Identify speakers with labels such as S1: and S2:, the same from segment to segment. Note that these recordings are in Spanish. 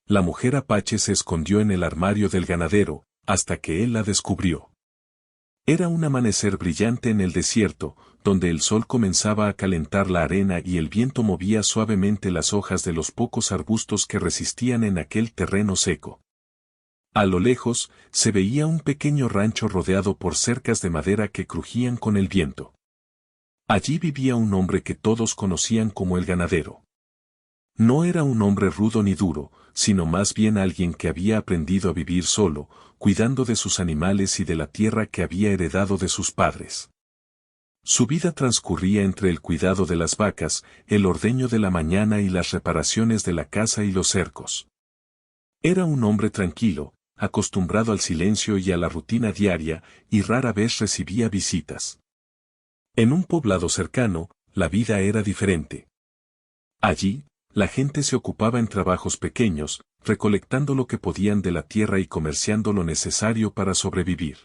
S1: La mujer apache se escondió en el armario del ganadero, hasta que él la descubrió. Era un amanecer brillante en el desierto, donde el sol comenzaba a calentar la arena y el viento movía suavemente las hojas de los pocos arbustos que resistían en aquel terreno seco. A lo lejos, se veía un pequeño rancho rodeado por cercas de madera que crujían con el viento. Allí vivía un hombre que todos conocían como el ganadero. No era un hombre rudo ni duro, sino más bien alguien que había aprendido a vivir solo, cuidando de sus animales y de la tierra que había heredado de sus padres. Su vida transcurría entre el cuidado de las vacas, el ordeño de la mañana y las reparaciones de la casa y los cercos. Era un hombre tranquilo, acostumbrado al silencio y a la rutina diaria, y rara vez recibía visitas. En un poblado cercano, la vida era diferente. Allí, la gente se ocupaba en trabajos pequeños, recolectando lo que podían de la tierra y comerciando lo necesario para sobrevivir.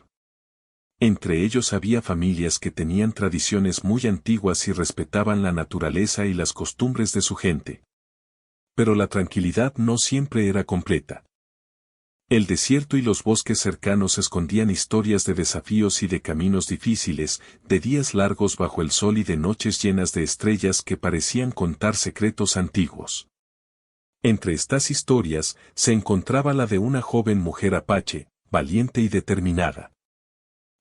S1: Entre ellos había familias que tenían tradiciones muy antiguas y respetaban la naturaleza y las costumbres de su gente. Pero la tranquilidad no siempre era completa. El desierto y los bosques cercanos escondían historias de desafíos y de caminos difíciles, de días largos bajo el sol y de noches llenas de estrellas que parecían contar secretos antiguos. Entre estas historias se encontraba la de una joven mujer apache, valiente y determinada.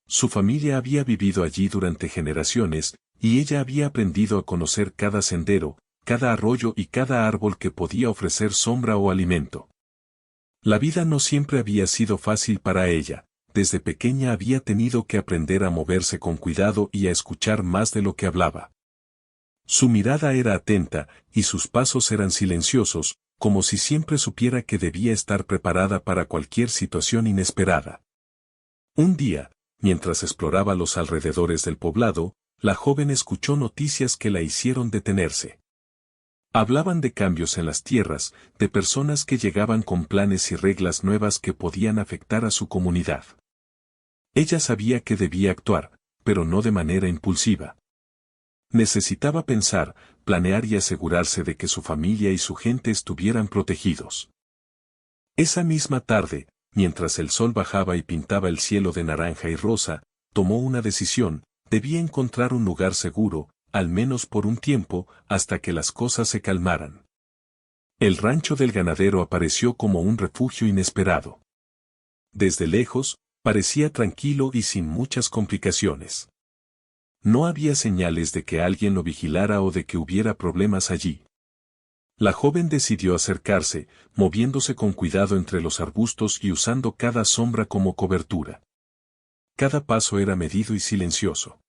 S1: Su familia había vivido allí durante generaciones, y ella había aprendido a conocer cada sendero, cada arroyo y cada árbol que podía ofrecer sombra o alimento. La vida no siempre había sido fácil para ella, desde pequeña había tenido que aprender a moverse con cuidado y a escuchar más de lo que hablaba. Su mirada era atenta, y sus pasos eran silenciosos, como si siempre supiera que debía estar preparada para cualquier situación inesperada. Un día, mientras exploraba los alrededores del poblado, la joven escuchó noticias que la hicieron detenerse. Hablaban de cambios en las tierras, de personas que llegaban con planes y reglas nuevas que podían afectar a su comunidad. Ella sabía que debía actuar, pero no de manera impulsiva. Necesitaba pensar, planear y asegurarse de que su familia y su gente estuvieran protegidos. Esa misma tarde, mientras el sol bajaba y pintaba el cielo de naranja y rosa, tomó una decisión: debía encontrar un lugar seguro, al menos por un tiempo, hasta que las cosas se calmaran. El rancho del ganadero apareció como un refugio inesperado. Desde lejos, parecía tranquilo y sin muchas complicaciones. No había señales de que alguien lo vigilara o de que hubiera problemas allí. La joven decidió acercarse, moviéndose con cuidado entre los arbustos y usando cada sombra como cobertura. Cada paso era medido y silencioso.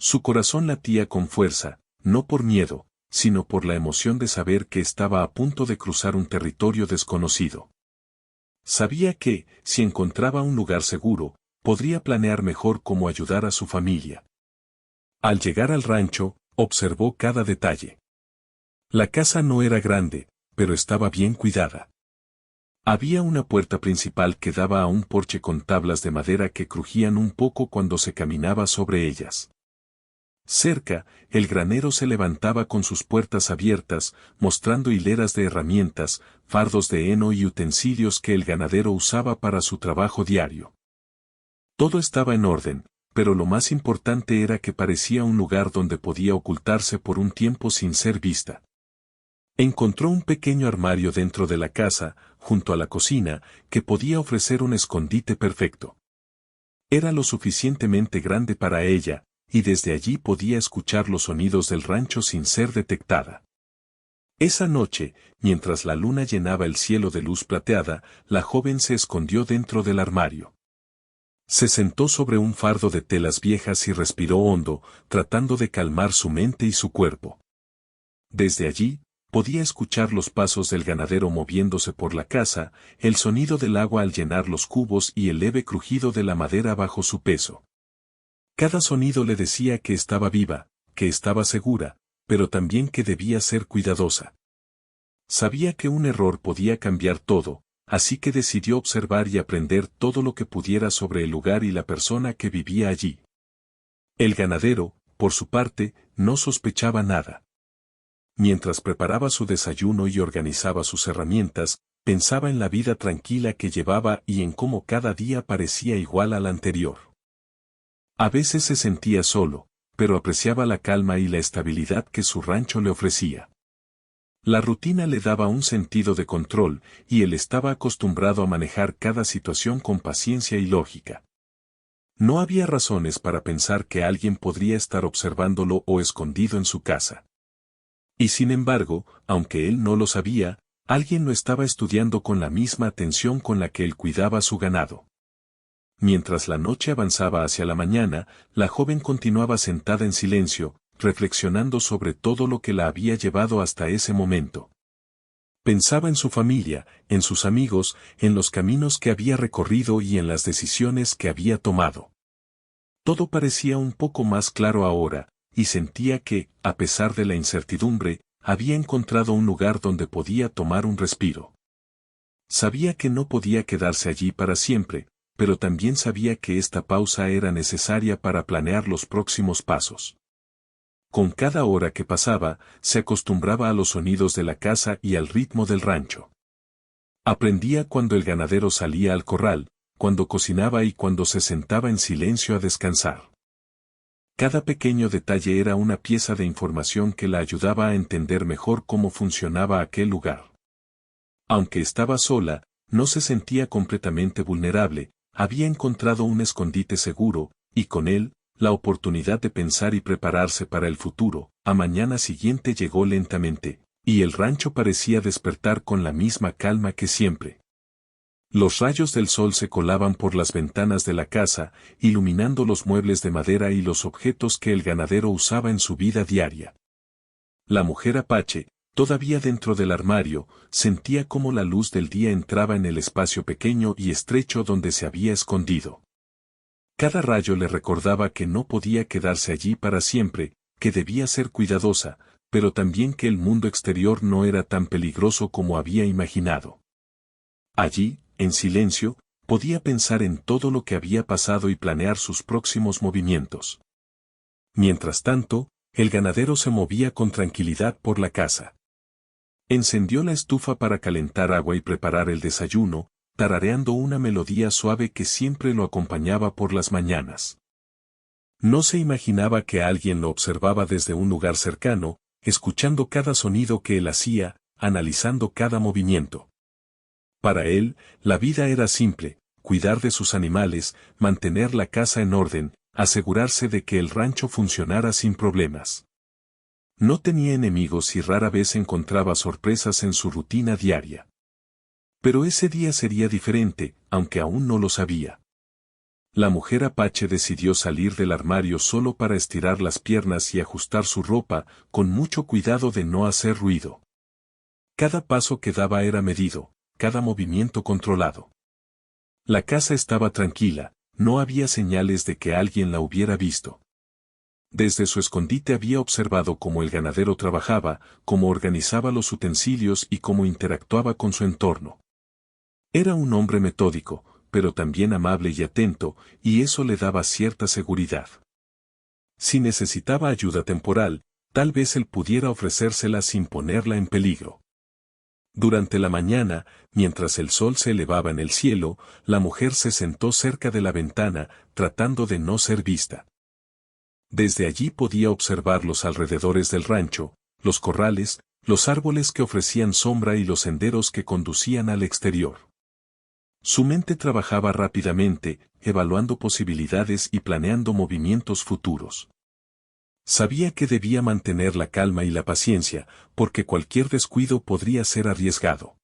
S1: Su corazón latía con fuerza, no por miedo, sino por la emoción de saber que estaba a punto de cruzar un territorio desconocido. Sabía que, si encontraba un lugar seguro, podría planear mejor cómo ayudar a su familia. Al llegar al rancho, observó cada detalle. La casa no era grande, pero estaba bien cuidada. Había una puerta principal que daba a un porche con tablas de madera que crujían un poco cuando se caminaba sobre ellas. Cerca, el granero se levantaba con sus puertas abiertas, mostrando hileras de herramientas, fardos de heno y utensilios que el ganadero usaba para su trabajo diario. Todo estaba en orden, pero lo más importante era que parecía un lugar donde podía ocultarse por un tiempo sin ser vista. Encontró un pequeño armario dentro de la casa, junto a la cocina, que podía ofrecer un escondite perfecto. Era lo suficientemente grande para ella, y desde allí podía escuchar los sonidos del rancho sin ser detectada. Esa noche, mientras la luna llenaba el cielo de luz plateada, la joven se escondió dentro del armario. Se sentó sobre un fardo de telas viejas y respiró hondo, tratando de calmar su mente y su cuerpo. Desde allí, podía escuchar los pasos del ganadero moviéndose por la casa, el sonido del agua al llenar los cubos y el leve crujido de la madera bajo su peso. Cada sonido le decía que estaba viva, que estaba segura, pero también que debía ser cuidadosa. Sabía que un error podía cambiar todo, así que decidió observar y aprender todo lo que pudiera sobre el lugar y la persona que vivía allí. El ganadero, por su parte, no sospechaba nada. Mientras preparaba su desayuno y organizaba sus herramientas, Pensaba en la vida tranquila que llevaba y en cómo cada día parecía igual al anterior. A veces se sentía solo, pero apreciaba la calma y la estabilidad que su rancho le ofrecía. La rutina le daba un sentido de control, y él estaba acostumbrado a manejar cada situación con paciencia y lógica. No había razones para pensar que alguien podría estar observándolo o escondido en su casa. Y sin embargo, aunque él no lo sabía, alguien lo estaba estudiando con la misma atención con la que él cuidaba su ganado. Mientras la noche avanzaba hacia la mañana, la joven continuaba sentada en silencio, reflexionando sobre todo lo que la había llevado hasta ese momento. Pensaba en su familia, en sus amigos, en los caminos que había recorrido y en las decisiones que había tomado. Todo parecía un poco más claro ahora, y sentía que, a pesar de la incertidumbre, había encontrado un lugar donde podía tomar un respiro. Sabía que no podía quedarse allí para siempre, pero también sabía que esta pausa era necesaria para planear los próximos pasos. Con cada hora que pasaba, se acostumbraba a los sonidos de la casa y al ritmo del rancho. Aprendía cuando el ganadero salía al corral, cuando cocinaba y cuando se sentaba en silencio a descansar. Cada pequeño detalle era una pieza de información que la ayudaba a entender mejor cómo funcionaba aquel lugar. Aunque estaba sola, no se sentía completamente vulnerable, había encontrado un escondite seguro, y con él, la oportunidad de pensar y prepararse para el futuro. A mañana siguiente llegó lentamente, y el rancho parecía despertar con la misma calma que siempre. Los rayos del sol se colaban por las ventanas de la casa, iluminando los muebles de madera y los objetos que el ganadero usaba en su vida diaria. La mujer Apache, todavía dentro del armario, sentía cómo la luz del día entraba en el espacio pequeño y estrecho donde se había escondido. Cada rayo le recordaba que no podía quedarse allí para siempre, que debía ser cuidadosa, pero también que el mundo exterior no era tan peligroso como había imaginado. Allí, en silencio, podía pensar en todo lo que había pasado y planear sus próximos movimientos. Mientras tanto, el ganadero se movía con tranquilidad por la casa. Encendió la estufa para calentar agua y preparar el desayuno, tarareando una melodía suave que siempre lo acompañaba por las mañanas. No se imaginaba que alguien lo observaba desde un lugar cercano, escuchando cada sonido que él hacía, analizando cada movimiento. Para él, la vida era simple: cuidar de sus animales, mantener la casa en orden, asegurarse de que el rancho funcionara sin problemas. No tenía enemigos y rara vez encontraba sorpresas en su rutina diaria. Pero ese día sería diferente, aunque aún no lo sabía. La mujer Apache decidió salir del armario solo para estirar las piernas y ajustar su ropa, con mucho cuidado de no hacer ruido. Cada paso que daba era medido, cada movimiento controlado. La casa estaba tranquila, no había señales de que alguien la hubiera visto. Desde su escondite había observado cómo el ganadero trabajaba, cómo organizaba los utensilios y cómo interactuaba con su entorno. Era un hombre metódico, pero también amable y atento, y eso le daba cierta seguridad. Si necesitaba ayuda temporal, tal vez él pudiera ofrecérsela sin ponerla en peligro. Durante la mañana, mientras el sol se elevaba en el cielo, la mujer se sentó cerca de la ventana, tratando de no ser vista. Desde allí podía observar los alrededores del rancho, los corrales, los árboles que ofrecían sombra y los senderos que conducían al exterior. Su mente trabajaba rápidamente, evaluando posibilidades y planeando movimientos futuros. Sabía que debía mantener la calma y la paciencia, porque cualquier descuido podría ser arriesgado.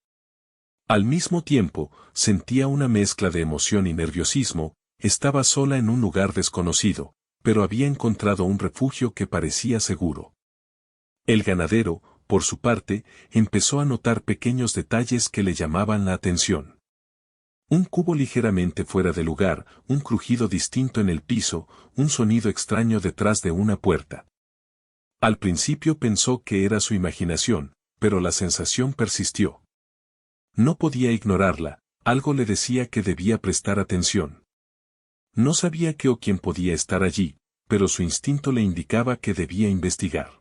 S1: Al mismo tiempo, sentía una mezcla de emoción y nerviosismo. Estaba sola en un lugar desconocido, pero había encontrado un refugio que parecía seguro. El ganadero, por su parte, empezó a notar pequeños detalles que le llamaban la atención. Un cubo ligeramente fuera de lugar, un crujido distinto en el piso, un sonido extraño detrás de una puerta. Al principio pensó que era su imaginación, pero la sensación persistió. No podía ignorarla, algo le decía que debía prestar atención. No sabía qué o quién podía estar allí, pero su instinto le indicaba que debía investigar.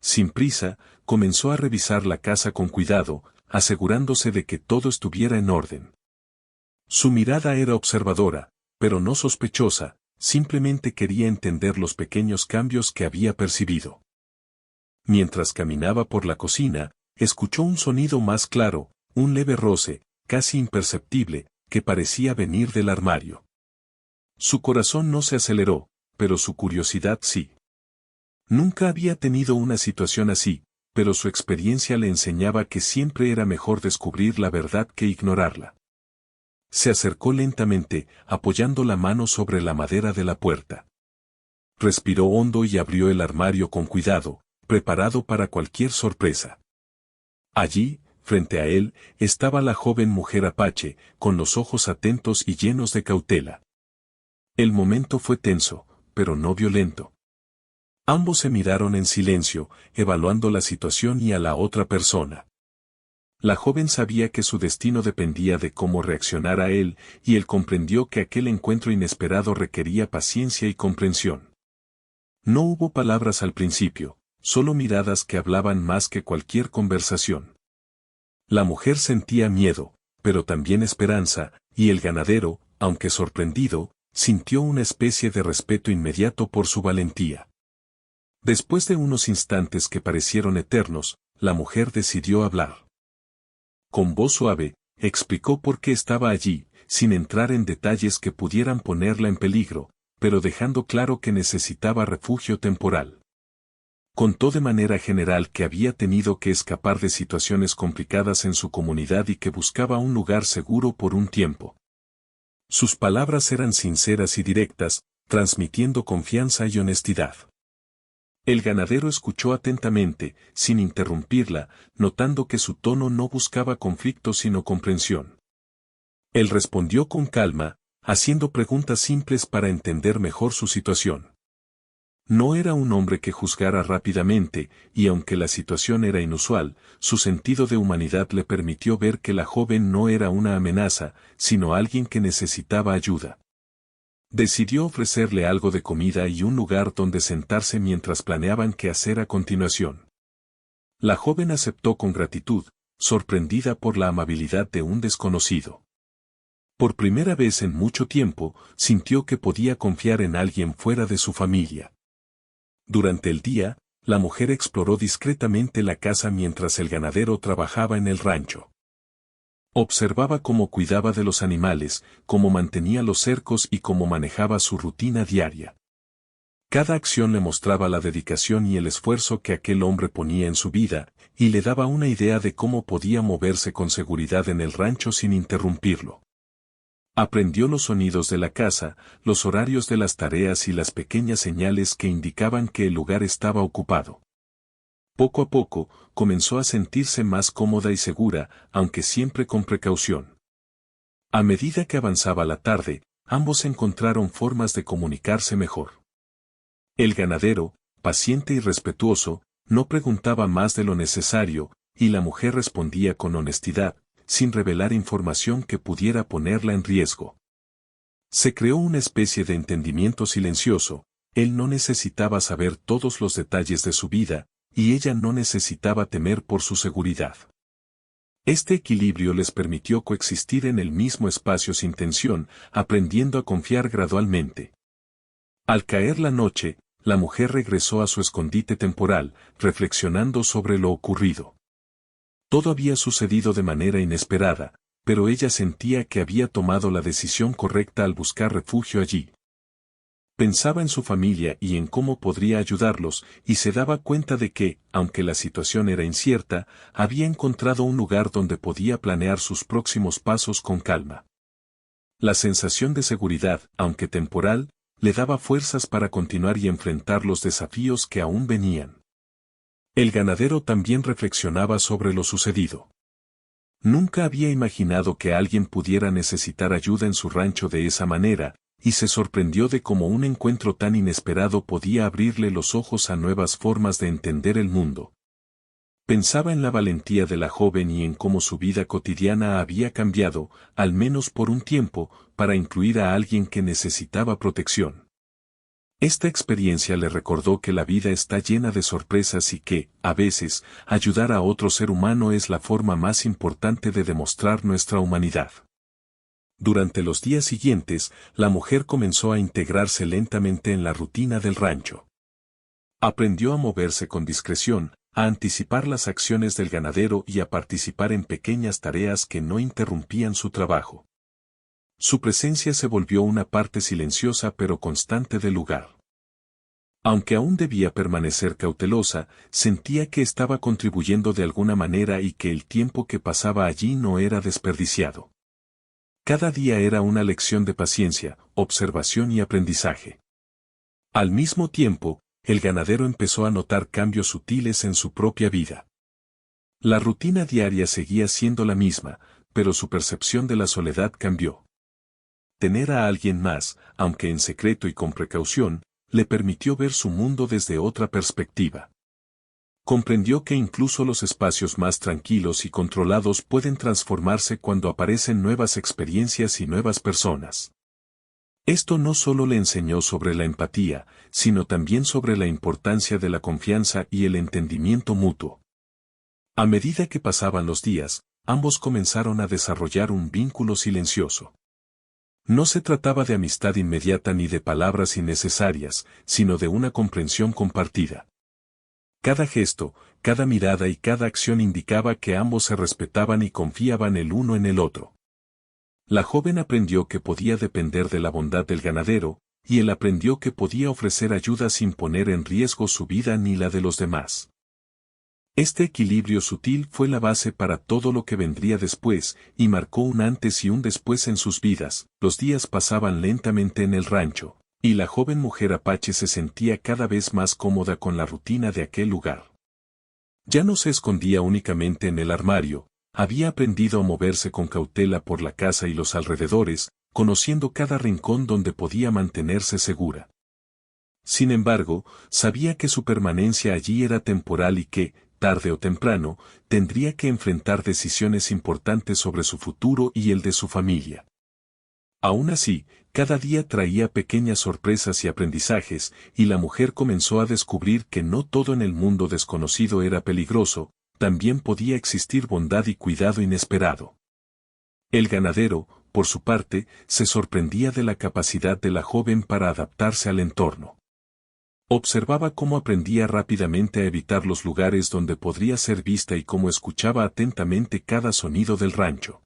S1: Sin prisa, comenzó a revisar la casa con cuidado, asegurándose de que todo estuviera en orden. Su mirada era observadora, pero no sospechosa, simplemente quería entender los pequeños cambios que había percibido. Mientras caminaba por la cocina, escuchó un sonido más claro, un leve roce, casi imperceptible, que parecía venir del armario. Su corazón no se aceleró, pero su curiosidad sí. Nunca había tenido una situación así, pero su experiencia le enseñaba que siempre era mejor descubrir la verdad que ignorarla. Se acercó lentamente, apoyando la mano sobre la madera de la puerta. Respiró hondo y abrió el armario con cuidado, preparado para cualquier sorpresa. Allí, frente a él, estaba la joven mujer apache, con los ojos atentos y llenos de cautela. El momento fue tenso, pero no violento. Ambos se miraron en silencio, evaluando la situación y a la otra persona. La joven sabía que su destino dependía de cómo reaccionara él, y él comprendió que aquel encuentro inesperado requería paciencia y comprensión. No hubo palabras al principio, solo miradas que hablaban más que cualquier conversación. La mujer sentía miedo, pero también esperanza, y el ganadero, aunque sorprendido, sintió una especie de respeto inmediato por su valentía. Después de unos instantes que parecieron eternos, la mujer decidió hablar. Con voz suave, explicó por qué estaba allí, sin entrar en detalles que pudieran ponerla en peligro, pero dejando claro que necesitaba refugio temporal. Contó de manera general que había tenido que escapar de situaciones complicadas en su comunidad y que buscaba un lugar seguro por un tiempo. Sus palabras eran sinceras y directas, transmitiendo confianza y honestidad. El ganadero escuchó atentamente, sin interrumpirla, notando que su tono no buscaba conflicto sino comprensión. Él respondió con calma, haciendo preguntas simples para entender mejor su situación. No era un hombre que juzgara rápidamente, y aunque la situación era inusual, su sentido de humanidad le permitió ver que la joven no era una amenaza, sino alguien que necesitaba ayuda. Decidió ofrecerle algo de comida y un lugar donde sentarse mientras planeaban qué hacer a continuación. La joven aceptó con gratitud, sorprendida por la amabilidad de un desconocido. Por primera vez en mucho tiempo, sintió que podía confiar en alguien fuera de su familia. Durante el día, la mujer exploró discretamente la casa mientras el ganadero trabajaba en el rancho. Observaba cómo cuidaba de los animales, cómo mantenía los cercos y cómo manejaba su rutina diaria. Cada acción le mostraba la dedicación y el esfuerzo que aquel hombre ponía en su vida, y le daba una idea de cómo podía moverse con seguridad en el rancho sin interrumpirlo. Aprendió los sonidos de la casa, los horarios de las tareas y las pequeñas señales que indicaban que el lugar estaba ocupado. Poco a poco, comenzó a sentirse más cómoda y segura, aunque siempre con precaución. A medida que avanzaba la tarde, ambos encontraron formas de comunicarse mejor. El ganadero, paciente y respetuoso, no preguntaba más de lo necesario, y la mujer respondía con honestidad, sin revelar información que pudiera ponerla en riesgo. Se creó una especie de entendimiento silencioso, él no necesitaba saber todos los detalles de su vida, y ella no necesitaba temer por su seguridad. Este equilibrio les permitió coexistir en el mismo espacio sin tensión, aprendiendo a confiar gradualmente. Al caer la noche, la mujer regresó a su escondite temporal, reflexionando sobre lo ocurrido. Todo había sucedido de manera inesperada, pero ella sentía que había tomado la decisión correcta al buscar refugio allí. Pensaba en su familia y en cómo podría ayudarlos, y se daba cuenta de que, aunque la situación era incierta, había encontrado un lugar donde podía planear sus próximos pasos con calma. La sensación de seguridad, aunque temporal, le daba fuerzas para continuar y enfrentar los desafíos que aún venían. El ganadero también reflexionaba sobre lo sucedido. Nunca había imaginado que alguien pudiera necesitar ayuda en su rancho de esa manera, y se sorprendió de cómo un encuentro tan inesperado podía abrirle los ojos a nuevas formas de entender el mundo. Pensaba en la valentía de la joven y en cómo su vida cotidiana había cambiado, al menos por un tiempo, para incluir a alguien que necesitaba protección. Esta experiencia le recordó que la vida está llena de sorpresas y que, a veces, ayudar a otro ser humano es la forma más importante de demostrar nuestra humanidad. Durante los días siguientes, la mujer comenzó a integrarse lentamente en la rutina del rancho. Aprendió a moverse con discreción, a anticipar las acciones del ganadero y a participar en pequeñas tareas que no interrumpían su trabajo. Su presencia se volvió una parte silenciosa pero constante del lugar. Aunque aún debía permanecer cautelosa, sentía que estaba contribuyendo de alguna manera y que el tiempo que pasaba allí no era desperdiciado. Cada día era una lección de paciencia, observación y aprendizaje. Al mismo tiempo, el ganadero empezó a notar cambios sutiles en su propia vida. La rutina diaria seguía siendo la misma, pero su percepción de la soledad cambió. Tener a alguien más, aunque en secreto y con precaución, le permitió ver su mundo desde otra perspectiva. Comprendió que incluso los espacios más tranquilos y controlados pueden transformarse cuando aparecen nuevas experiencias y nuevas personas. Esto no solo le enseñó sobre la empatía, sino también sobre la importancia de la confianza y el entendimiento mutuo. A medida que pasaban los días, ambos comenzaron a desarrollar un vínculo silencioso. No se trataba de amistad inmediata ni de palabras innecesarias, sino de una comprensión compartida. Cada gesto, cada mirada y cada acción indicaba que ambos se respetaban y confiaban el uno en el otro. La joven aprendió que podía depender de la bondad del ganadero, y él aprendió que podía ofrecer ayuda sin poner en riesgo su vida ni la de los demás. Este equilibrio sutil fue la base para todo lo que vendría después, y marcó un antes y un después en sus vidas. Los días pasaban lentamente en el rancho, y la joven mujer apache se sentía cada vez más cómoda con la rutina de aquel lugar. Ya no se escondía únicamente en el armario, había aprendido a moverse con cautela por la casa y los alrededores, conociendo cada rincón donde podía mantenerse segura. Sin embargo, sabía que su permanencia allí era temporal y que, tarde o temprano, tendría que enfrentar decisiones importantes sobre su futuro y el de su familia. Aún así, cada día traía pequeñas sorpresas y aprendizajes, y la mujer comenzó a descubrir que no todo en el mundo desconocido era peligroso, también podía existir bondad y cuidado inesperado. El ganadero, por su parte, se sorprendía de la capacidad de la joven para adaptarse al entorno. Observaba cómo aprendía rápidamente a evitar los lugares donde podría ser vista y cómo escuchaba atentamente cada sonido del rancho.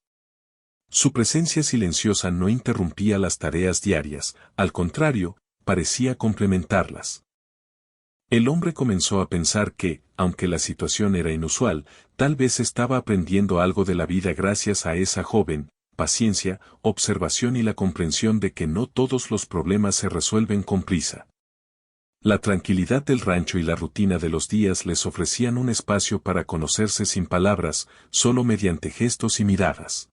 S1: Su presencia silenciosa no interrumpía las tareas diarias, al contrario, parecía complementarlas. El hombre comenzó a pensar que, aunque la situación era inusual, tal vez estaba aprendiendo algo de la vida gracias a esa joven, paciencia, observación y la comprensión de que no todos los problemas se resuelven con prisa. La tranquilidad del rancho y la rutina de los días les ofrecían un espacio para conocerse sin palabras, solo mediante gestos y miradas.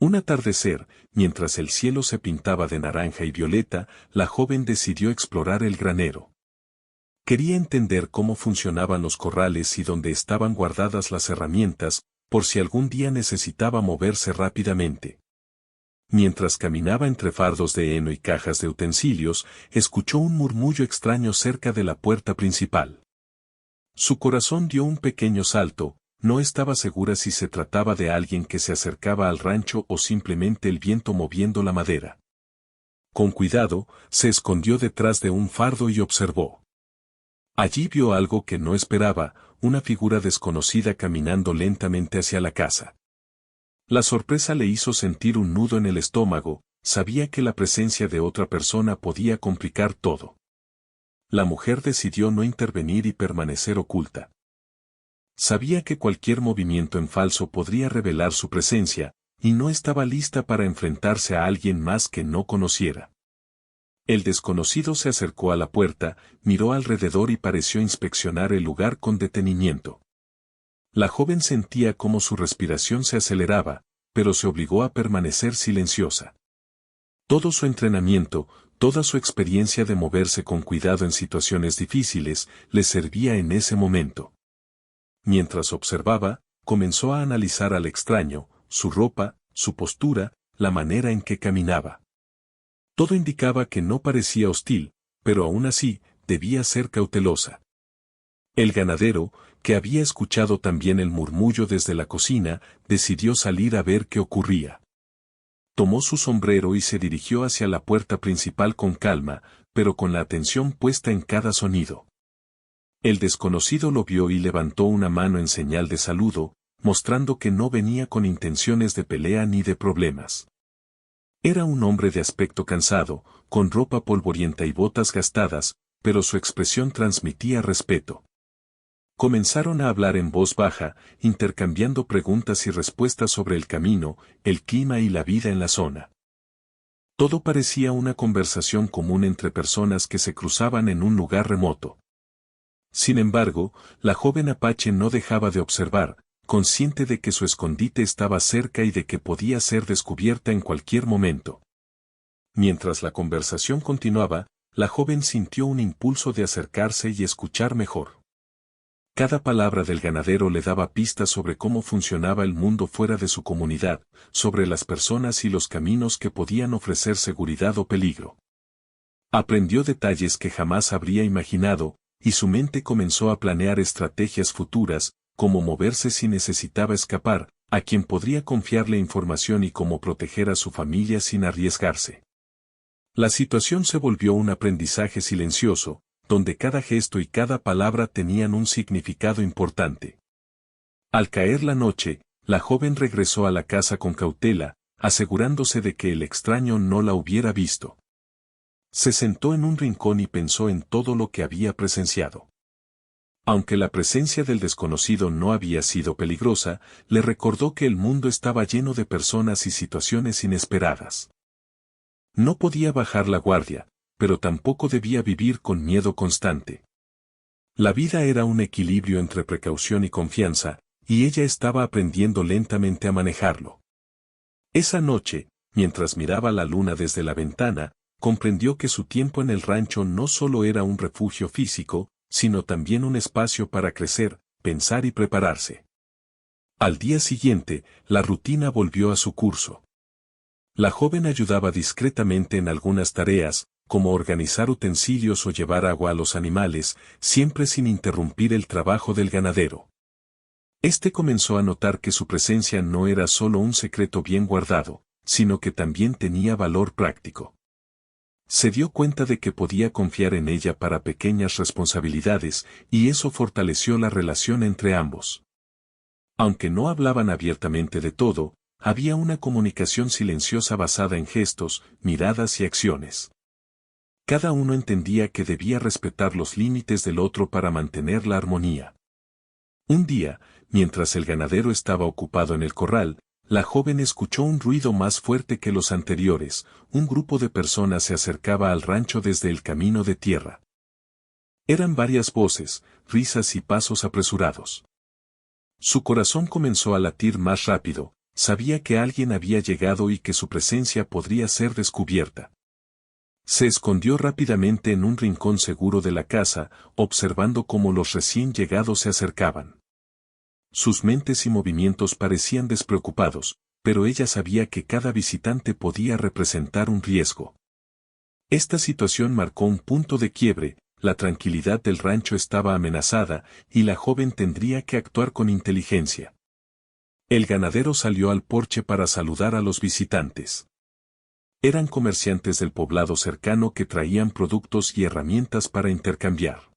S1: Un atardecer, mientras el cielo se pintaba de naranja y violeta, la joven decidió explorar el granero. Quería entender cómo funcionaban los corrales y dónde estaban guardadas las herramientas, por si algún día necesitaba moverse rápidamente. Mientras caminaba entre fardos de heno y cajas de utensilios, escuchó un murmullo extraño cerca de la puerta principal. Su corazón dio un pequeño salto, no estaba segura si se trataba de alguien que se acercaba al rancho o simplemente el viento moviendo la madera. Con cuidado, se escondió detrás de un fardo y observó. Allí vio algo que no esperaba, una figura desconocida caminando lentamente hacia la casa. La sorpresa le hizo sentir un nudo en el estómago, sabía que la presencia de otra persona podía complicar todo. La mujer decidió no intervenir y permanecer oculta. Sabía que cualquier movimiento en falso podría revelar su presencia, y no estaba lista para enfrentarse a alguien más que no conociera. El desconocido se acercó a la puerta, miró alrededor y pareció inspeccionar el lugar con detenimiento. La joven sentía cómo su respiración se aceleraba, pero se obligó a permanecer silenciosa. Todo su entrenamiento, toda su experiencia de moverse con cuidado en situaciones difíciles, le servía en ese momento. Mientras observaba, comenzó a analizar al extraño, su ropa, su postura, la manera en que caminaba. Todo indicaba que no parecía hostil, pero aún así, debía ser cautelosa. El ganadero, que había escuchado también el murmullo desde la cocina, decidió salir a ver qué ocurría. Tomó su sombrero y se dirigió hacia la puerta principal con calma, pero con la atención puesta en cada sonido. El desconocido lo vio y levantó una mano en señal de saludo, mostrando que no venía con intenciones de pelea ni de problemas. Era un hombre de aspecto cansado, con ropa polvorienta y botas gastadas, pero su expresión transmitía respeto. Comenzaron a hablar en voz baja, intercambiando preguntas y respuestas sobre el camino, el clima y la vida en la zona. Todo parecía una conversación común entre personas que se cruzaban en un lugar remoto. Sin embargo, la joven apache no dejaba de observar, consciente de que su escondite estaba cerca y de que podía ser descubierta en cualquier momento. Mientras la conversación continuaba, la joven sintió un impulso de acercarse y escuchar mejor. Cada palabra del ganadero le daba pistas sobre cómo funcionaba el mundo fuera de su comunidad, sobre las personas y los caminos que podían ofrecer seguridad o peligro. Aprendió detalles que jamás habría imaginado, y su mente comenzó a planear estrategias futuras, cómo moverse si necesitaba escapar, a quién podría confiarle información y cómo proteger a su familia sin arriesgarse. La situación se volvió un aprendizaje silencioso, donde cada gesto y cada palabra tenían un significado importante. Al caer la noche, la joven regresó a la casa con cautela, asegurándose de que el extraño no la hubiera visto. Se sentó en un rincón y pensó en todo lo que había presenciado. Aunque la presencia del desconocido no había sido peligrosa, le recordó que el mundo estaba lleno de personas y situaciones inesperadas. No podía bajar la guardia, pero tampoco debía vivir con miedo constante. La vida era un equilibrio entre precaución y confianza, y ella estaba aprendiendo lentamente a manejarlo. Esa noche, mientras miraba la luna desde la ventana, comprendió que su tiempo en el rancho no solo era un refugio físico, sino también un espacio para crecer, pensar y prepararse. Al día siguiente, la rutina volvió a su curso. La joven ayudaba discretamente en algunas tareas, como organizar utensilios o llevar agua a los animales, siempre sin interrumpir el trabajo del ganadero. Este comenzó a notar que su presencia no era solo un secreto bien guardado, sino que también tenía valor práctico. Se dio cuenta de que podía confiar en ella para pequeñas responsabilidades, y eso fortaleció la relación entre ambos. Aunque no hablaban abiertamente de todo, había una comunicación silenciosa basada en gestos, miradas y acciones. Cada uno entendía que debía respetar los límites del otro para mantener la armonía. Un día, mientras el ganadero estaba ocupado en el corral, la joven escuchó un ruido más fuerte que los anteriores. Un grupo de personas se acercaba al rancho desde el camino de tierra. Eran varias voces, risas y pasos apresurados. Su corazón comenzó a latir más rápido, sabía que alguien había llegado y que su presencia podría ser descubierta. Se escondió rápidamente en un rincón seguro de la casa, observando cómo los recién llegados se acercaban. Sus mentes y movimientos parecían despreocupados, pero ella sabía que cada visitante podía representar un riesgo. Esta situación marcó un punto de quiebre, la tranquilidad del rancho estaba amenazada, y la joven tendría que actuar con inteligencia. El ganadero salió al porche para saludar a los visitantes. Eran comerciantes del poblado cercano que traían productos y herramientas para intercambiar.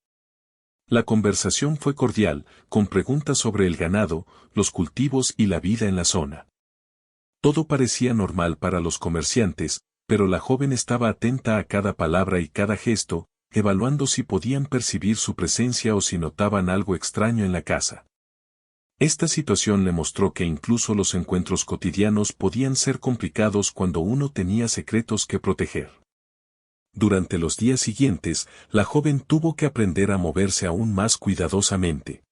S1: La conversación fue cordial, con preguntas sobre el ganado, los cultivos y la vida en la zona. Todo parecía normal para los comerciantes, pero la joven estaba atenta a cada palabra y cada gesto, evaluando si podían percibir su presencia o si notaban algo extraño en la casa. Esta situación le mostró que incluso los encuentros cotidianos podían ser complicados cuando uno tenía secretos que proteger. Durante los días siguientes, la joven tuvo que aprender a moverse aún más cuidadosamente.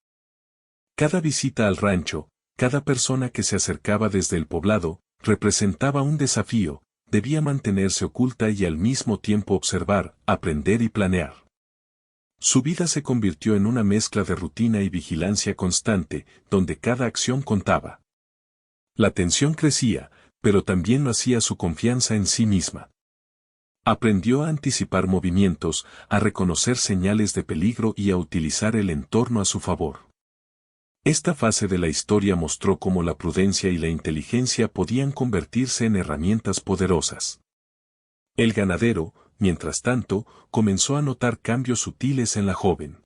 S1: Cada visita al rancho, cada persona que se acercaba desde el poblado, representaba un desafío, debía mantenerse oculta y al mismo tiempo observar, aprender y planear. Su vida se convirtió en una mezcla de rutina y vigilancia constante, donde cada acción contaba. La tensión crecía, pero también lo hacía su confianza en sí misma. Aprendió a anticipar movimientos, a reconocer señales de peligro y a utilizar el entorno a su favor. Esta fase de la historia mostró cómo la prudencia y la inteligencia podían convertirse en herramientas poderosas. El ganadero, mientras tanto, comenzó a notar cambios sutiles en la joven.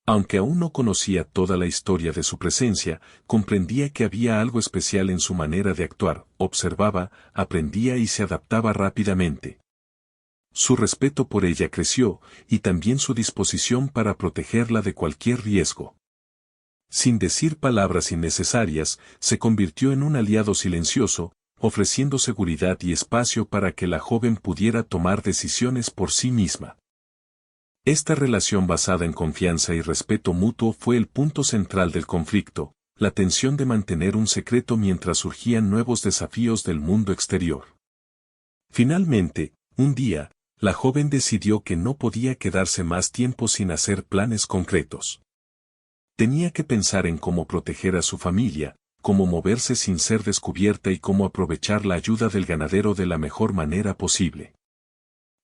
S1: Aunque aún no conocía toda la historia de su presencia, comprendía que había algo especial en su manera de actuar, observaba, aprendía y se adaptaba rápidamente. Su respeto por ella creció, y también su disposición para protegerla de cualquier riesgo. Sin decir palabras innecesarias, se convirtió en un aliado silencioso, ofreciendo seguridad y espacio para que la joven pudiera tomar decisiones por sí misma. Esta relación basada en confianza y respeto mutuo fue el punto central del conflicto, la tensión de mantener un secreto mientras surgían nuevos desafíos del mundo exterior. Finalmente, un día, la joven decidió que no podía quedarse más tiempo sin hacer planes concretos. Tenía que pensar en cómo proteger a su familia, cómo moverse sin ser descubierta y cómo aprovechar la ayuda del ganadero de la mejor manera posible.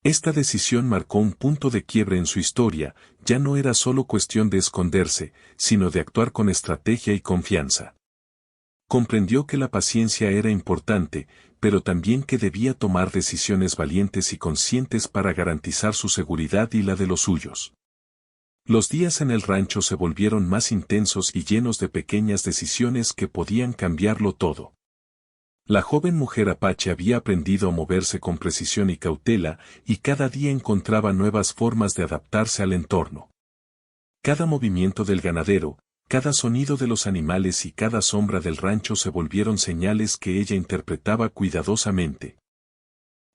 S1: Esta decisión marcó un punto de quiebre en su historia, ya no era solo cuestión de esconderse, sino de actuar con estrategia y confianza. Comprendió que la paciencia era importante, pero también que debía tomar decisiones valientes y conscientes para garantizar su seguridad y la de los suyos. Los días en el rancho se volvieron más intensos y llenos de pequeñas decisiones que podían cambiarlo todo. La joven mujer apache había aprendido a moverse con precisión y cautela, y cada día encontraba nuevas formas de adaptarse al entorno. Cada movimiento del ganadero, cada sonido de los animales y cada sombra del rancho se volvieron señales que ella interpretaba cuidadosamente.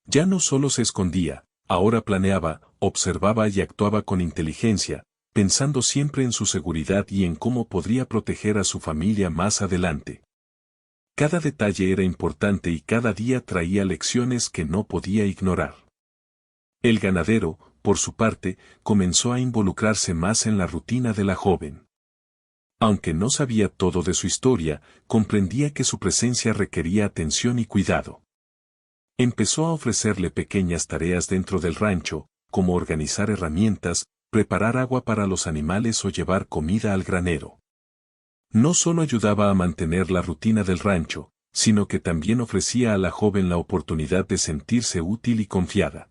S1: Ya no solo se escondía, ahora planeaba, observaba y actuaba con inteligencia, pensando siempre en su seguridad y en cómo podría proteger a su familia más adelante. Cada detalle era importante y cada día traía lecciones que no podía ignorar. El ganadero, por su parte, comenzó a involucrarse más en la rutina de la joven. Aunque no sabía todo de su historia, comprendía que su presencia requería atención y cuidado. Empezó a ofrecerle pequeñas tareas dentro del rancho, como organizar herramientas, preparar agua para los animales o llevar comida al granero. No solo ayudaba a mantener la rutina del rancho, sino que también ofrecía a la joven la oportunidad de sentirse útil y confiada.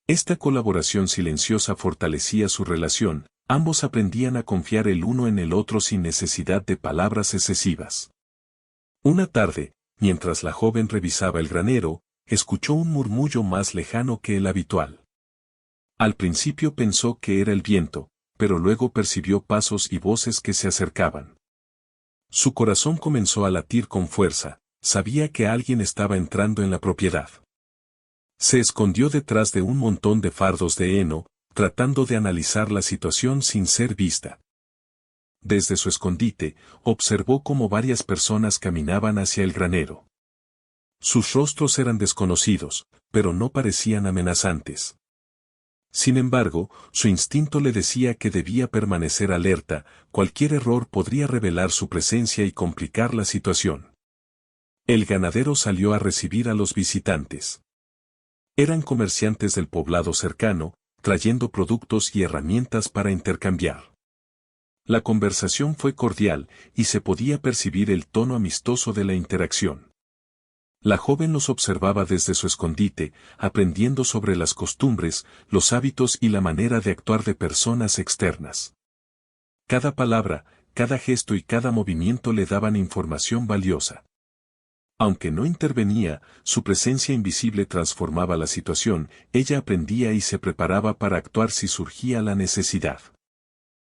S1: Esta colaboración silenciosa fortalecía su relación, ambos aprendían a confiar el uno en el otro sin necesidad de palabras excesivas. Una tarde, mientras la joven revisaba el granero, escuchó un murmullo más lejano que el habitual. Al principio pensó que era el viento, pero luego percibió pasos y voces que se acercaban. Su corazón comenzó a latir con fuerza, sabía que alguien estaba entrando en la propiedad. Se escondió detrás de un montón de fardos de heno, tratando de analizar la situación sin ser vista. Desde su escondite, observó cómo varias personas caminaban hacia el granero. Sus rostros eran desconocidos, pero no parecían amenazantes. Sin embargo, su instinto le decía que debía permanecer alerta, cualquier error podría revelar su presencia y complicar la situación. El ganadero salió a recibir a los visitantes. Eran comerciantes del poblado cercano, trayendo productos y herramientas para intercambiar. La conversación fue cordial, y se podía percibir el tono amistoso de la interacción. La joven los observaba desde su escondite, aprendiendo sobre las costumbres, los hábitos y la manera de actuar de personas externas. Cada palabra, cada gesto y cada movimiento le daban información valiosa. Aunque no intervenía, su presencia invisible transformaba la situación, ella aprendía y se preparaba para actuar si surgía la necesidad.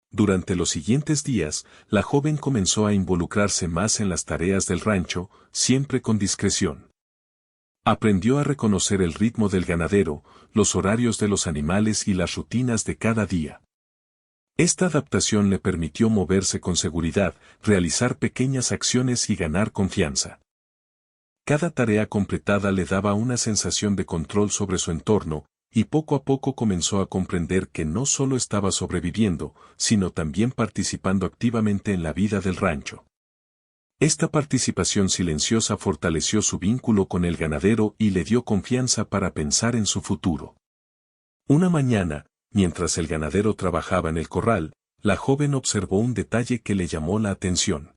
S1: Durante los siguientes días, la joven comenzó a involucrarse más en las tareas del rancho, siempre con discreción. Aprendió a reconocer el ritmo del ganadero, los horarios de los animales y las rutinas de cada día. Esta adaptación le permitió moverse con seguridad, realizar pequeñas acciones y ganar confianza. Cada tarea completada le daba una sensación de control sobre su entorno, y poco a poco comenzó a comprender que no solo estaba sobreviviendo, sino también participando activamente en la vida del rancho. Esta participación silenciosa fortaleció su vínculo con el ganadero y le dio confianza para pensar en su futuro. Una mañana, mientras el ganadero trabajaba en el corral, la joven observó un detalle que le llamó la atención.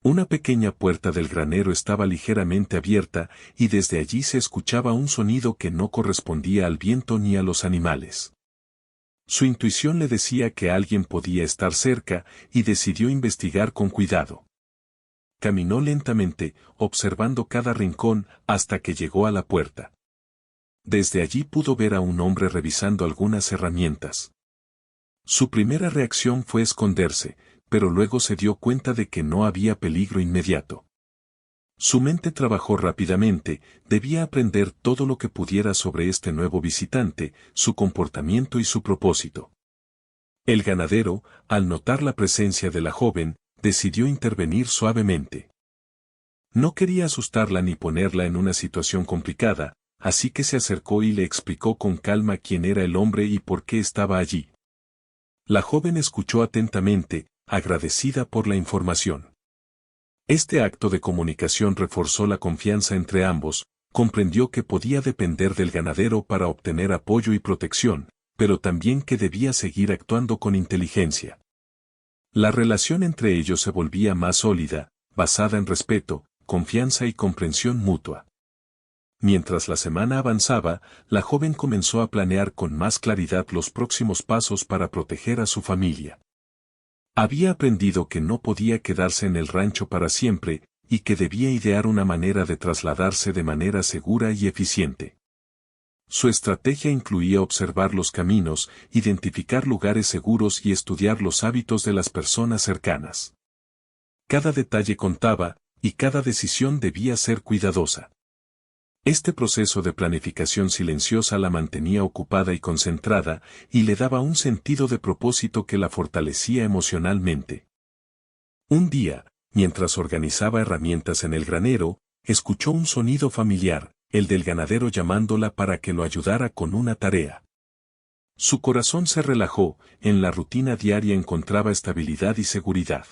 S1: Una pequeña puerta del granero estaba ligeramente abierta y desde allí se escuchaba un sonido que no correspondía al viento ni a los animales. Su intuición le decía que alguien podía estar cerca y decidió investigar con cuidado. Caminó lentamente, observando cada rincón, hasta que llegó a la puerta. Desde allí pudo ver a un hombre revisando algunas herramientas. Su primera reacción fue esconderse, pero luego se dio cuenta de que no había peligro inmediato. Su mente trabajó rápidamente, debía aprender todo lo que pudiera sobre este nuevo visitante, su comportamiento y su propósito. El ganadero, al notar la presencia de la joven, decidió intervenir suavemente. No quería asustarla ni ponerla en una situación complicada, así que se acercó y le explicó con calma quién era el hombre y por qué estaba allí. La joven escuchó atentamente, agradecida por la información. Este acto de comunicación reforzó la confianza entre ambos, comprendió que podía depender del ganadero para obtener apoyo y protección, pero también que debía seguir actuando con inteligencia. La relación entre ellos se volvía más sólida, basada en respeto, confianza y comprensión mutua. Mientras la semana avanzaba, la joven comenzó a planear con más claridad los próximos pasos para proteger a su familia. Había aprendido que no podía quedarse en el rancho para siempre, y que debía idear una manera de trasladarse de manera segura y eficiente. Su estrategia incluía observar los caminos, identificar lugares seguros y estudiar los hábitos de las personas cercanas. Cada detalle contaba, y cada decisión debía ser cuidadosa. Este proceso de planificación silenciosa la mantenía ocupada y concentrada, y le daba un sentido de propósito que la fortalecía emocionalmente. Un día, mientras organizaba herramientas en el granero, escuchó un sonido familiar, el del ganadero llamándola para que lo ayudara con una tarea. Su corazón se relajó, en la rutina diaria encontraba estabilidad y seguridad.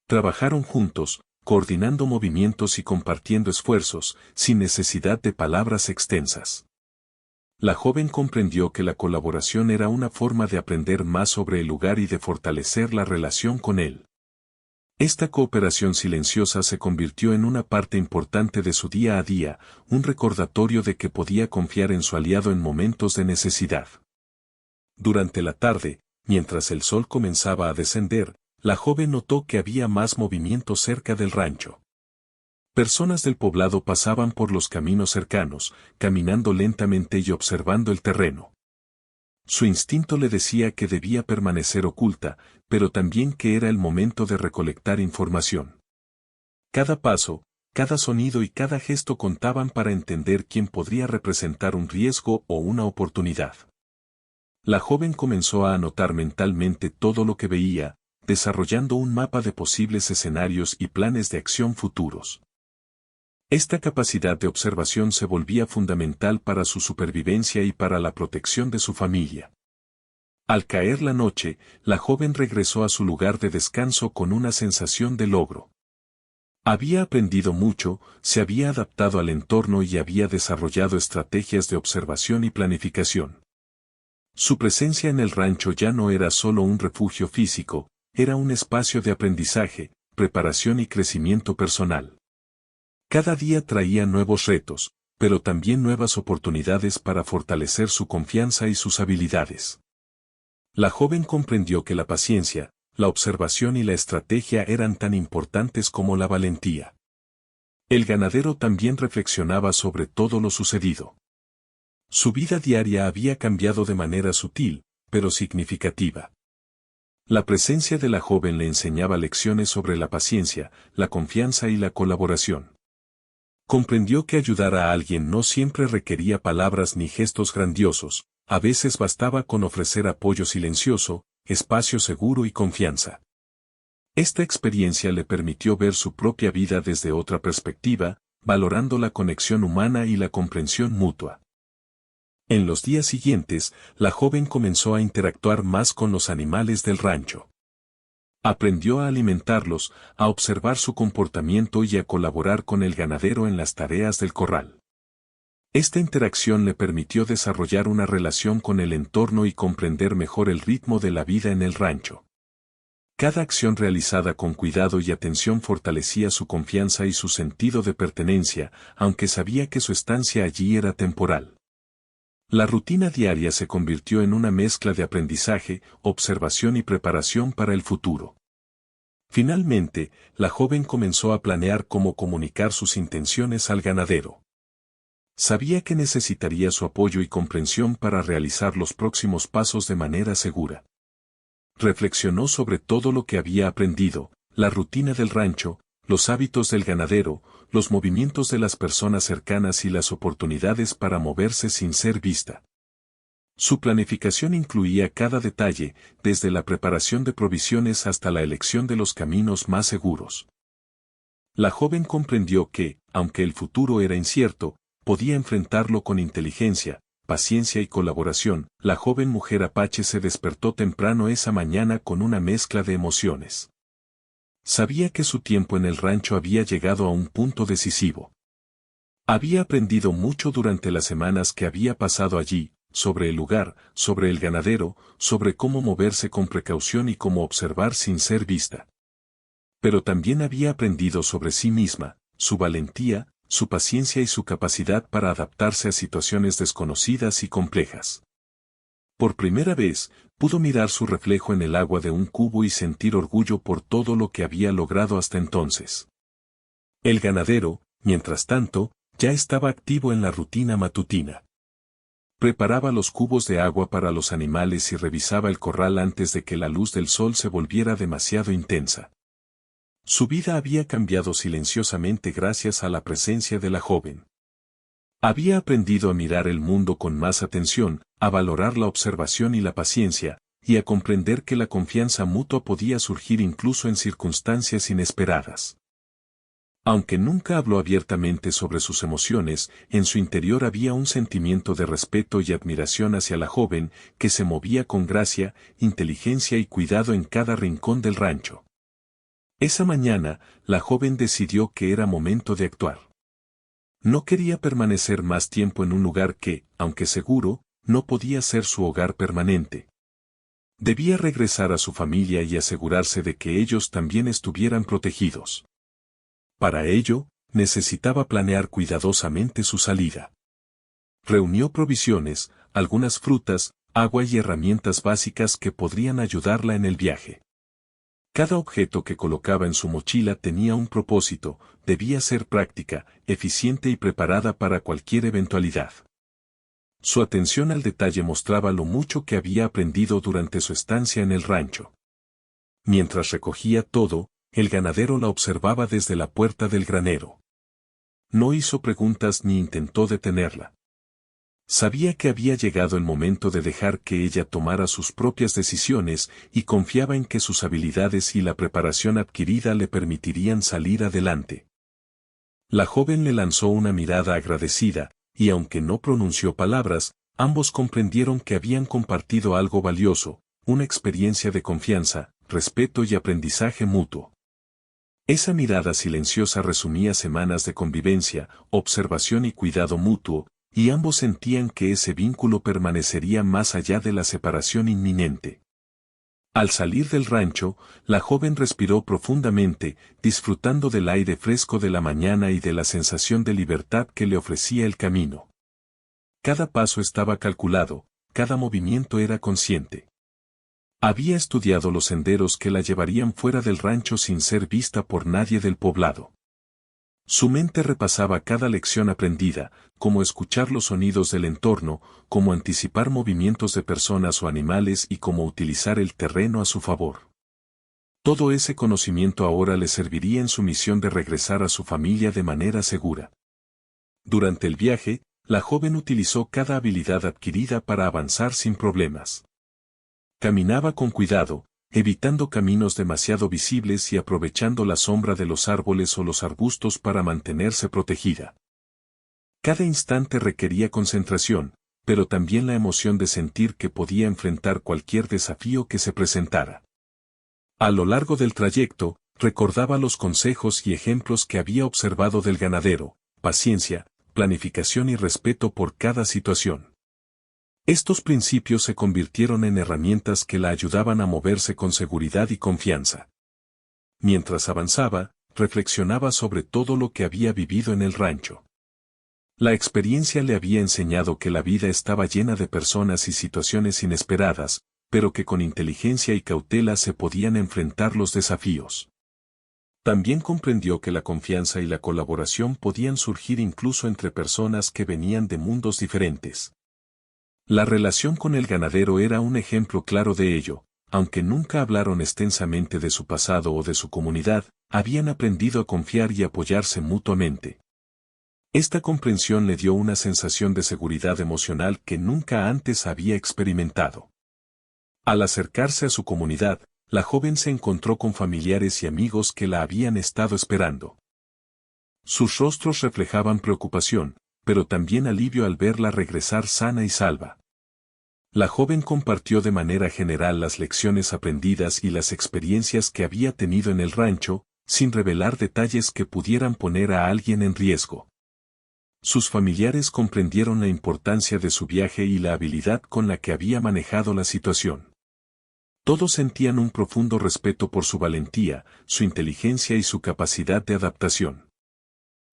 S1: Trabajaron juntos, coordinando movimientos y compartiendo esfuerzos, sin necesidad de palabras extensas. La joven comprendió que la colaboración era una forma de aprender más sobre el lugar y de fortalecer la relación con él. Esta cooperación silenciosa se convirtió en una parte importante de su día a día, un recordatorio de que podía confiar en su aliado en momentos de necesidad. Durante la tarde, mientras el sol comenzaba a descender, la joven notó que había más movimiento cerca del rancho. Personas del poblado pasaban por los caminos cercanos, caminando lentamente y observando el terreno. Su instinto le decía que debía permanecer oculta, pero también que era el momento de recolectar información. Cada paso, cada sonido y cada gesto contaban para entender quién podría representar un riesgo o una oportunidad. La joven comenzó a anotar mentalmente todo lo que veía, desarrollando un mapa de posibles escenarios y planes de acción futuros. Esta capacidad de observación se volvía fundamental para su supervivencia y para la protección de su familia. Al caer la noche, la joven regresó a su lugar de descanso con una sensación de logro. Había aprendido mucho, se había adaptado al entorno y había desarrollado estrategias de observación y planificación. Su presencia en el rancho ya no era solo un refugio físico, era un espacio de aprendizaje, preparación y crecimiento personal. Cada día traía nuevos retos, pero también nuevas oportunidades para fortalecer su confianza y sus habilidades. La joven comprendió que la paciencia, la observación y la estrategia eran tan importantes como la valentía. El ganadero también reflexionaba sobre todo lo sucedido. Su vida diaria había cambiado de manera sutil, pero significativa. La presencia de la joven le enseñaba lecciones sobre la paciencia, la confianza y la colaboración. Comprendió que ayudar a alguien no siempre requería palabras ni gestos grandiosos, a veces bastaba con ofrecer apoyo silencioso, espacio seguro y confianza. Esta experiencia le permitió ver su propia vida desde otra perspectiva, valorando la conexión humana y la comprensión mutua. En los días siguientes, la joven comenzó a interactuar más con los animales del rancho. Aprendió a alimentarlos, a observar su comportamiento y a colaborar con el ganadero en las tareas del corral. Esta interacción le permitió desarrollar una relación con el entorno y comprender mejor el ritmo de la vida en el rancho. Cada acción realizada con cuidado y atención fortalecía su confianza y su sentido de pertenencia, aunque sabía que su estancia allí era temporal. La rutina diaria se convirtió en una mezcla de aprendizaje, observación y preparación para el futuro. Finalmente, la joven comenzó a planear cómo comunicar sus intenciones al ganadero. Sabía que necesitaría su apoyo y comprensión para realizar los próximos pasos de manera segura. Reflexionó sobre todo lo que había aprendido, la rutina del rancho, los hábitos del ganadero, los movimientos de las personas cercanas y las oportunidades para moverse sin ser vista. Su planificación incluía cada detalle, desde la preparación de provisiones hasta la elección de los caminos más seguros. La joven comprendió que, aunque el futuro era incierto, podía enfrentarlo con inteligencia, paciencia y colaboración. La joven mujer apache se despertó temprano esa mañana con una mezcla de emociones. Sabía que su tiempo en el rancho había llegado a un punto decisivo. Había aprendido mucho durante las semanas que había pasado allí, sobre el lugar, sobre el ganadero, sobre cómo moverse con precaución y cómo observar sin ser vista. Pero también había aprendido sobre sí misma, su valentía, su paciencia y su capacidad para adaptarse a situaciones desconocidas y complejas. Por primera vez, pudo mirar su reflejo en el agua de un cubo y sentir orgullo por todo lo que había logrado hasta entonces. El ganadero, mientras tanto, ya estaba activo en la rutina matutina. Preparaba los cubos de agua para los animales y revisaba el corral antes de que la luz del sol se volviera demasiado intensa. Su vida había cambiado silenciosamente gracias a la presencia de la joven. Había aprendido a mirar el mundo con más atención, a valorar la observación y la paciencia, y a comprender que la confianza mutua podía surgir incluso en circunstancias inesperadas. Aunque nunca habló abiertamente sobre sus emociones, en su interior había un sentimiento de respeto y admiración hacia la joven, que se movía con gracia, inteligencia y cuidado en cada rincón del rancho. Esa mañana, la joven decidió que era momento de actuar. No quería permanecer más tiempo en un lugar que, aunque seguro, no podía ser su hogar permanente. Debía regresar a su familia y asegurarse de que ellos también estuvieran protegidos. Para ello, necesitaba planear cuidadosamente su salida. Reunió provisiones, algunas frutas, agua y herramientas básicas que podrían ayudarla en el viaje. Cada objeto que colocaba en su mochila tenía un propósito, debía ser práctica, eficiente y preparada para cualquier eventualidad. Su atención al detalle mostraba lo mucho que había aprendido durante su estancia en el rancho. Mientras recogía todo, el ganadero la observaba desde la puerta del granero. No hizo preguntas ni intentó detenerla. Sabía que había llegado el momento de dejar que ella tomara sus propias decisiones y confiaba en que sus habilidades y la preparación adquirida le permitirían salir adelante. La joven le lanzó una mirada agradecida, y aunque no pronunció palabras, ambos comprendieron que habían compartido algo valioso, una experiencia de confianza, respeto y aprendizaje mutuo. Esa mirada silenciosa resumía semanas de convivencia, observación y cuidado mutuo, y ambos sentían que ese vínculo permanecería más allá de la separación inminente. Al salir del rancho, la joven respiró profundamente, disfrutando del aire fresco de la mañana y de la sensación de libertad que le ofrecía el camino. Cada paso estaba calculado, cada movimiento era consciente. Había estudiado los senderos que la llevarían fuera del rancho sin ser vista por nadie del poblado. Su mente repasaba cada lección aprendida, cómo escuchar los sonidos del entorno, cómo anticipar movimientos de personas o animales y cómo utilizar el terreno a su favor. Todo ese conocimiento ahora le serviría en su misión de regresar a su familia de manera segura. Durante el viaje, la joven utilizó cada habilidad adquirida para avanzar sin problemas. Caminaba con cuidado, evitando caminos demasiado visibles y aprovechando la sombra de los árboles o los arbustos para mantenerse protegida. Cada instante requería concentración, pero también la emoción de sentir que podía enfrentar cualquier desafío que se presentara. A lo largo del trayecto, recordaba los consejos y ejemplos que había observado del ganadero: paciencia, planificación y respeto por cada situación. Estos principios se convirtieron en herramientas que la ayudaban a moverse con seguridad y confianza. Mientras avanzaba, reflexionaba sobre todo lo que había vivido en el rancho. La experiencia le había enseñado que la vida estaba llena de personas y situaciones inesperadas, pero que con inteligencia y cautela se podían enfrentar los desafíos. También comprendió que la confianza y la colaboración podían surgir incluso entre personas que venían de mundos diferentes. La relación con el ganadero era un ejemplo claro de ello. Aunque nunca hablaron extensamente de su pasado o de su comunidad, habían aprendido a confiar y apoyarse mutuamente. Esta comprensión le dio una sensación de seguridad emocional que nunca antes había experimentado. Al acercarse a su comunidad, la joven se encontró con familiares y amigos que la habían estado esperando. Sus rostros reflejaban preocupación, pero también alivio al verla regresar sana y salva. La joven compartió de manera general las lecciones aprendidas y las experiencias que había tenido en el rancho, sin revelar detalles que pudieran poner a alguien en riesgo. Sus familiares comprendieron la importancia de su viaje y la habilidad con la que había manejado la situación. Todos sentían un profundo respeto por su valentía, su inteligencia y su capacidad de adaptación.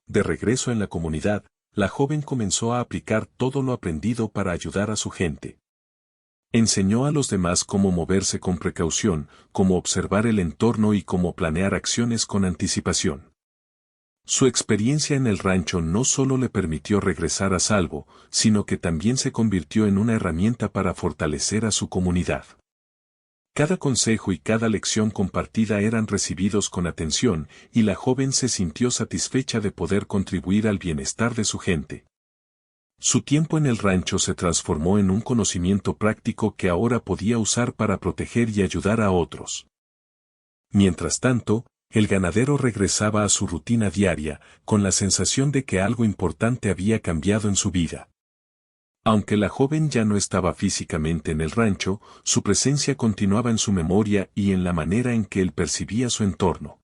S1: De regreso en la comunidad, la joven comenzó a aplicar todo lo aprendido para ayudar a su gente. Enseñó a los demás cómo moverse con precaución, cómo observar el entorno y cómo planear acciones con anticipación. Su experiencia en el rancho no solo le permitió regresar a salvo, sino que también se convirtió en una herramienta para fortalecer a su comunidad. Cada consejo y cada lección compartida eran recibidos con atención, y la joven se sintió satisfecha de poder contribuir al bienestar de su gente. Su tiempo en el rancho se transformó en un conocimiento práctico que ahora podía usar para proteger y ayudar a otros. Mientras tanto, el ganadero regresaba a su rutina diaria, con la sensación de que algo importante había cambiado en su vida. Aunque la joven ya no estaba físicamente en el rancho, su presencia continuaba en su memoria y en la manera en que él percibía su entorno.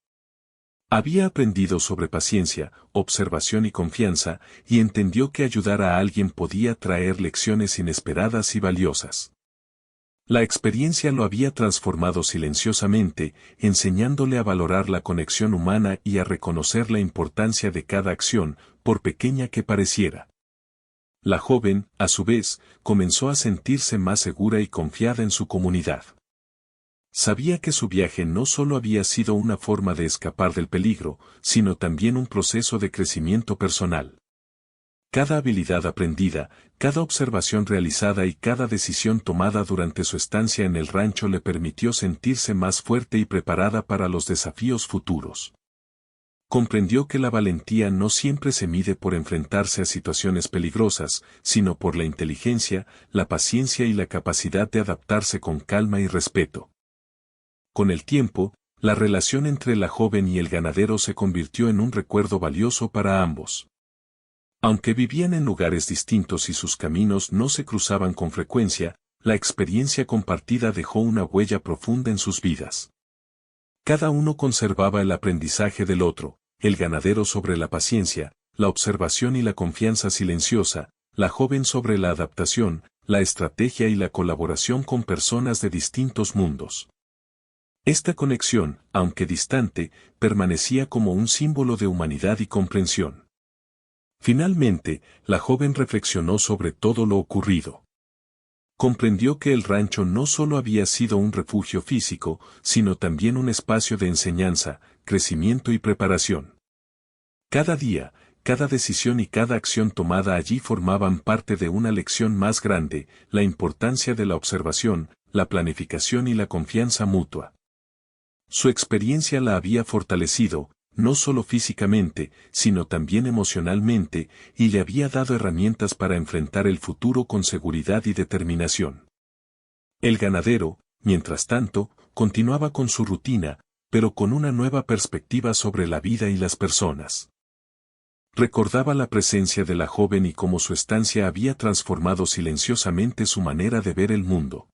S1: Había aprendido sobre paciencia, observación y confianza, y entendió que ayudar a alguien podía traer lecciones inesperadas y valiosas. La experiencia lo había transformado silenciosamente, enseñándole a valorar la conexión humana y a reconocer la importancia de cada acción, por pequeña que pareciera. La joven, a su vez, comenzó a sentirse más segura y confiada en su comunidad. Sabía que su viaje no solo había sido una forma de escapar del peligro, sino también un proceso de crecimiento personal. Cada habilidad aprendida, cada observación realizada y cada decisión tomada durante su estancia en el rancho le permitió sentirse más fuerte y preparada para los desafíos futuros. Comprendió que la valentía no siempre se mide por enfrentarse a situaciones peligrosas, sino por la inteligencia, la paciencia y la capacidad de adaptarse con calma y respeto. Con el tiempo, la relación entre la joven y el ganadero se convirtió en un recuerdo valioso para ambos. Aunque vivían en lugares distintos y sus caminos no se cruzaban con frecuencia, la experiencia compartida dejó una huella profunda en sus vidas. Cada uno conservaba el aprendizaje del otro, el ganadero sobre la paciencia, la observación y la confianza silenciosa, la joven sobre la adaptación, la estrategia y la colaboración con personas de distintos mundos. Esta conexión, aunque distante, permanecía como un símbolo de humanidad y comprensión. Finalmente, la joven reflexionó sobre todo lo ocurrido. Comprendió que el rancho no solo había sido un refugio físico, sino también un espacio de enseñanza, crecimiento y preparación. Cada día, cada decisión y cada acción tomada allí formaban parte de una lección más grande, la importancia de la observación, la planificación y la confianza mutua. Su experiencia la había fortalecido, no solo físicamente, sino también emocionalmente, y le había dado herramientas para enfrentar el futuro con seguridad y determinación. El ganadero, mientras tanto, continuaba con su rutina, pero con una nueva perspectiva sobre la vida y las personas. Recordaba la presencia de la joven y cómo su estancia había transformado silenciosamente su manera de ver el mundo.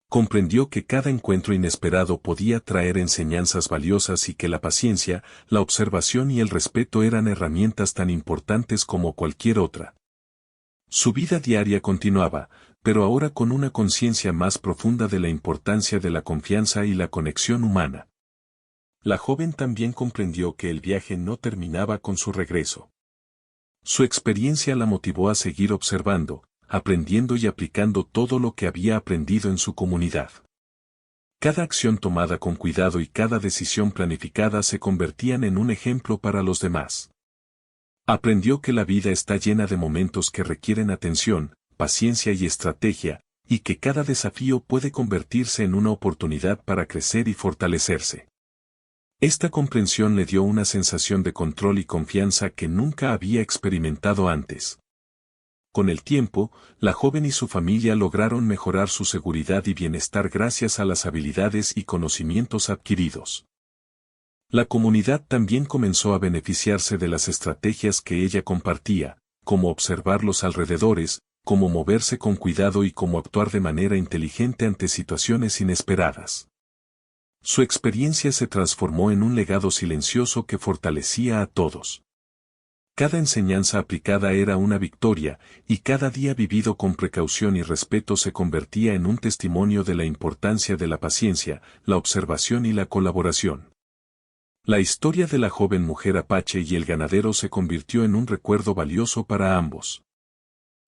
S1: Comprendió que cada encuentro inesperado podía traer enseñanzas valiosas y que la paciencia, la observación y el respeto eran herramientas tan importantes como cualquier otra. Su vida diaria continuaba, pero ahora con una conciencia más profunda de la importancia de la confianza y la conexión humana. La joven también comprendió que el viaje no terminaba con su regreso. Su experiencia la motivó a seguir observando, aprendiendo y aplicando todo lo que había aprendido en su comunidad. Cada acción tomada con cuidado y cada decisión planificada se convertían en un ejemplo para los demás. Aprendió que la vida está llena de momentos que requieren atención, paciencia y estrategia, y que cada desafío puede convertirse en una oportunidad para crecer y fortalecerse. Esta comprensión le dio una sensación de control y confianza que nunca había experimentado antes. Con el tiempo, la joven y su familia lograron mejorar su seguridad y bienestar gracias a las habilidades y conocimientos adquiridos. La comunidad también comenzó a beneficiarse de las estrategias que ella compartía, como observar los alrededores, cómo moverse con cuidado y cómo actuar de manera inteligente ante situaciones inesperadas. Su experiencia se transformó en un legado silencioso que fortalecía a todos. Cada enseñanza aplicada era una victoria, y cada día vivido con precaución y respeto se convertía en un testimonio de la importancia de la paciencia, la observación y la colaboración. La historia de la joven mujer apache y el ganadero se convirtió en un recuerdo valioso para ambos.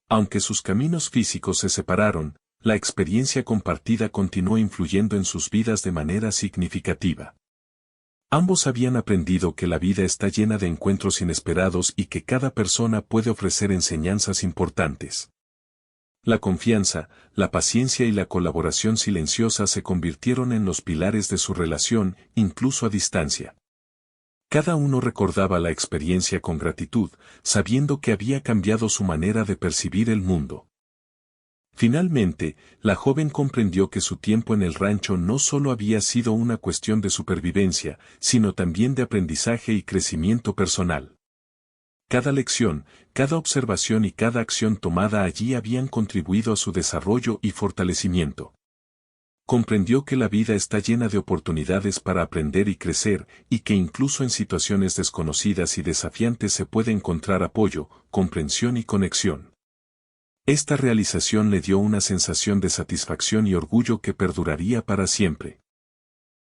S1: Aunque sus caminos físicos se separaron, la experiencia compartida continuó influyendo en sus vidas de manera significativa. Ambos habían aprendido que la vida está llena de encuentros inesperados y que cada persona puede ofrecer enseñanzas importantes. La confianza, la paciencia y la colaboración silenciosa se convirtieron en los pilares de su relación, incluso a distancia. Cada uno recordaba la experiencia con gratitud, sabiendo que había cambiado su manera de percibir el mundo. Finalmente, la joven comprendió que su tiempo en el rancho no solo había sido una cuestión de supervivencia, sino también de aprendizaje y crecimiento personal. Cada lección, cada observación y cada acción tomada allí habían contribuido a su desarrollo y fortalecimiento. Comprendió que la vida está llena de oportunidades para aprender y crecer, y que incluso en situaciones desconocidas y desafiantes se puede encontrar apoyo, comprensión y conexión. Esta realización le dio una sensación de satisfacción y orgullo que perduraría para siempre.